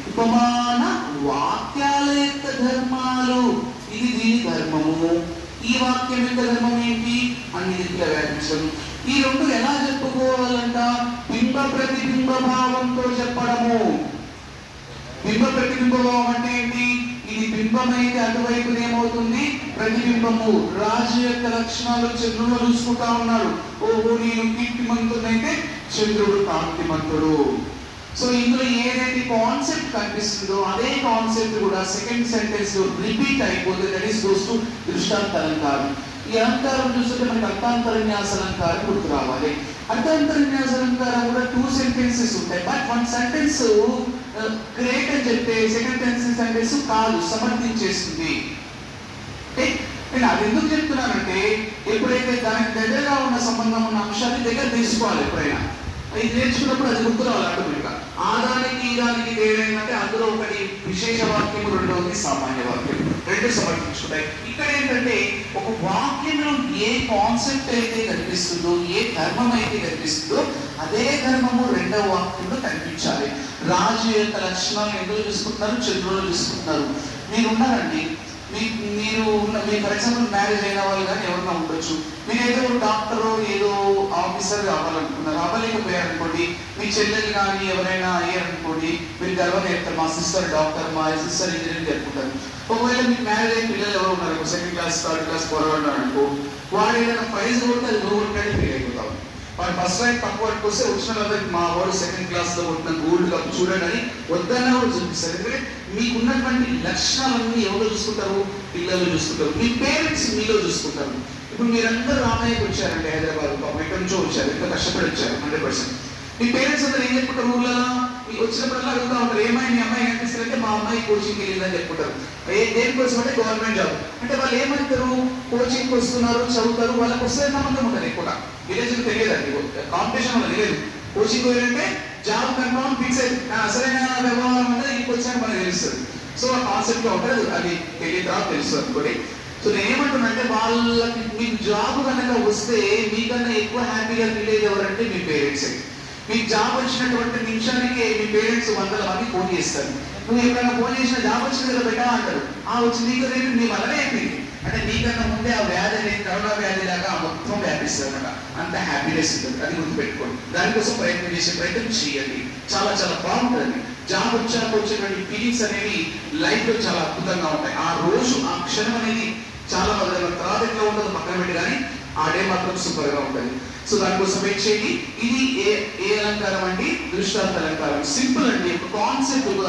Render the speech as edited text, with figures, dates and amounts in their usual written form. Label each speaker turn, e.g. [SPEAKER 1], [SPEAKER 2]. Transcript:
[SPEAKER 1] ఉపమాన వాక్యాల యొక్క ధర్మాలు, ఇది దీని ధర్మము. ఈ వాక్యం యొక్క ధర్మం ఏంటి? అన్ని దిక్కుల వ్యాపించడం. ఈ రెండు ఎలా చెప్పుకోవాలంట? బింబ ప్రతిబింబ భావంతో చెప్పడము. బింబ ప్రతిబింబ భావం అంటే ఏంటి? ఇది బింబమైతే అటువైపు ఏమవుతుంది? ప్రతిబింబము. రాజు యొక్క లక్షణాలు చంద్రుడు చూసుకుంటా ఉన్నాడు. ఓహో, నేను కీర్తిమంతుడైతే చంద్రుడు కాంతిమంతుడు. సో ఇందులో ఏదైతే కాన్సెప్ట్ కనిపిస్తుందో అదే కాన్సెప్ట్ కూడా సెకండ్ సెంటెన్స్ లో రిపీట్ అయిపోతుంది. దట్ ఈస్ గోస్ టు దృష్టాంత అలంకారం. ఈ అలంకారం చూస్తుంటే మనకి అర్థాంతరన్యాస అలంకారం గుర్తు రావాలి. అర్థాంతరన్యాస అలంకారం కూడా 2 సెంటెన్సెస్ ఉంటాయి. బట్ 1 సెంటెన్స్ గ్రేట్ అని చెప్తే సెకండ్ సెంటెన్స్ కాదు, సమర్థించేస్తుంది. నేను అది ఎందుకు చెప్తున్నానంటే, ఎప్పుడైతే దానికి దగ్గరగా ఉన్న సంబంధం ఉన్న అంశాన్ని దగ్గర తీసుకోవాలి. ఎప్పుడైనా ఇది నేర్చుకున్నప్పుడు అది గుర్తు రావాలి ఆటోమేటిక్గా. ఆదానికి ఈ దానికి తేడంటే అందులో ఒకటి విశేష వాక్యం, రెండవది సామాన్య వాక్యం. రెండు సమర్థించుకుంటాయి. ఇక్కడ ఏంటంటే ఒక వాక్యంలో ఏ కాన్సెప్ట్ అయితే కనిపిస్తుందో, ఏ ధర్మం అయితే కనిపిస్తుందో అదే ధర్మము రెండవ వాక్యంలో కనిపించాలి. రాజు యొక్క లక్షణాలు ఎందులో చూసుకుంటున్నారు? చంద్రులో చూసుకుంటున్నారు. మీరు ఉన్నారండి, మీరు ఫర్ ఎగ్జాంపుల్ మ్యారేజ్ అయిన వాళ్ళు కానీ ఎవరైనా ఉండొచ్చు. మీరు ఏదో డాక్టర్ ఏదో ఆఫీసర్ అవ్వాలనుకున్నారు, అవ్వలేకపోయారు అనుకోండి. మీ చెల్లెలు కానీ ఎవరైనా అయ్యారనుకోండి, మీరు గర్వంగా చెప్తారు మా సిస్టర్ డాక్టర్, మా సిస్టర్ ఇంజనీరింగ్ చెప్పుకుంటారు. ఒకవేళ మీకు మ్యారేజ్ అయిన పిల్లలు ఎవరు ఉన్నారు, సెకండ్ క్లాస్ థర్డ్ క్లాస్ పోరాడు అనుకో, వాడు ఏదైనా ప్రైజ్ కొడితే అది నువ్వు కొట్టినట్టు ఫీల్ అయిపోతావు. వాడు ఫస్ట్ ర్యాంక్ పక్క వస్తే వచ్చిన వాళ్ళకి మా వాడు సెకండ్ క్లాస్ లో కొట్టిన గోల్డ్ కప్ చూడండి అని వద్దన్నా కూడా చూపిస్తారు. ఎందుకంటే మీకున్నటువంటి లక్షణాలన్నీ ఎవరు చూసుకుంటారు? పిల్లలు చూసుకుంటారు. మీ పేరెంట్స్ మీలో చూసుకుంటారు. ఇప్పుడు మీరందరూ రామయ్యకి వచ్చారండి, హైదరాబాద్ ఎక్కడి నుంచో వచ్చారు, ఎంతో కష్టపడి వచ్చారు 100%. మీ పేరెంట్స్ అందరూ ఏం చెప్పుకుంటారు? ఊళ్ళలో మీకు వచ్చినప్పుడల్లా అడుగుతూ ఉంటారు, ఏమైనా మీ అమ్మాయి కనిపిస్తారంటే మా అమ్మాయి కోచింగ్కి వెళ్ళిందని చెప్పుకుంటారు. దేనికోసం అంటే గవర్నమెంట్ జాబ్. అంటే వాళ్ళు ఏమంటారు? కోచింగ్కి వస్తున్నారు, చదువుతారు, వాళ్ళకి వస్తే నమ్మకం ఉంటుంది. ఎక్కువ విలేజ్ తెలియదండి, కాంపిటీషన్ వల్ల తెలియదు. కోచింగ్ వెళ్ళంటే జాబ్ కన్ఫర్మ్ ఫిక్స్ అయింది, అసలైన వ్యవహారం అంటే ఇంటికి వచ్చాక మనకు తెలుస్తుంది. సో ఆ కాన్సెప్ట్ ఉంటుంది, అది తెలియదు తర్వాత తెలుస్తుంది అనుకోండి. సో నేను ఏమంటున్నా అంటే, వాళ్ళకి మీకు జాబ్ కనుక వస్తే మీకన్నా ఎక్కువ హ్యాపీగా ఫీల్ అయ్యేది ఎవరంటే మీ పేరెంట్స్. మీకు జాబ్ వచ్చినటువంటి నిమిషానికి మీ పేరెంట్స్ 100 మంది ఫోన్ చేస్తారు. నువ్వు ఎప్పుడైనా ఫోన్ చేసిన జాబ్ వచ్చింది కదా పెట్టా అంటారు. వచ్చి నీకు రేపు నీ వల్లనే అయిపోయింది. అంటే నీకన్నా ముందే ఆ వ్యాధి అనేది కరోనా వ్యాధి లాగా మొత్తం వ్యాపిస్తుంది అనమాట. అంత హ్యాపీనెస్ ఉంటుంది, అది గుర్తుపెట్టుకోండి. దానికోసం ప్రయత్నం చేయండి. చాలా చాలా బాగుంటుంది. జాబ్ వచ్చేటువంటి ఫీలింగ్స్ అనేవి లైఫ్ లో చాలా అద్భుతంగా ఉంటాయి. ఆ రోజు ఆ క్షణం అనేది చాలా తర్వాత ఎట్లా ఉంటుందో పక్కన పెట్టి, కానీ ఆ డే మాత్రం సూపర్ గా ఉంటుంది. సో దానికోసం వెయిట్ చేయండి. ఇది ఏ అలంకారం అండి? దృష్టాంత అలంకారం. సింపుల్ అండి. ఒక కాన్సెప్ట్, ఒక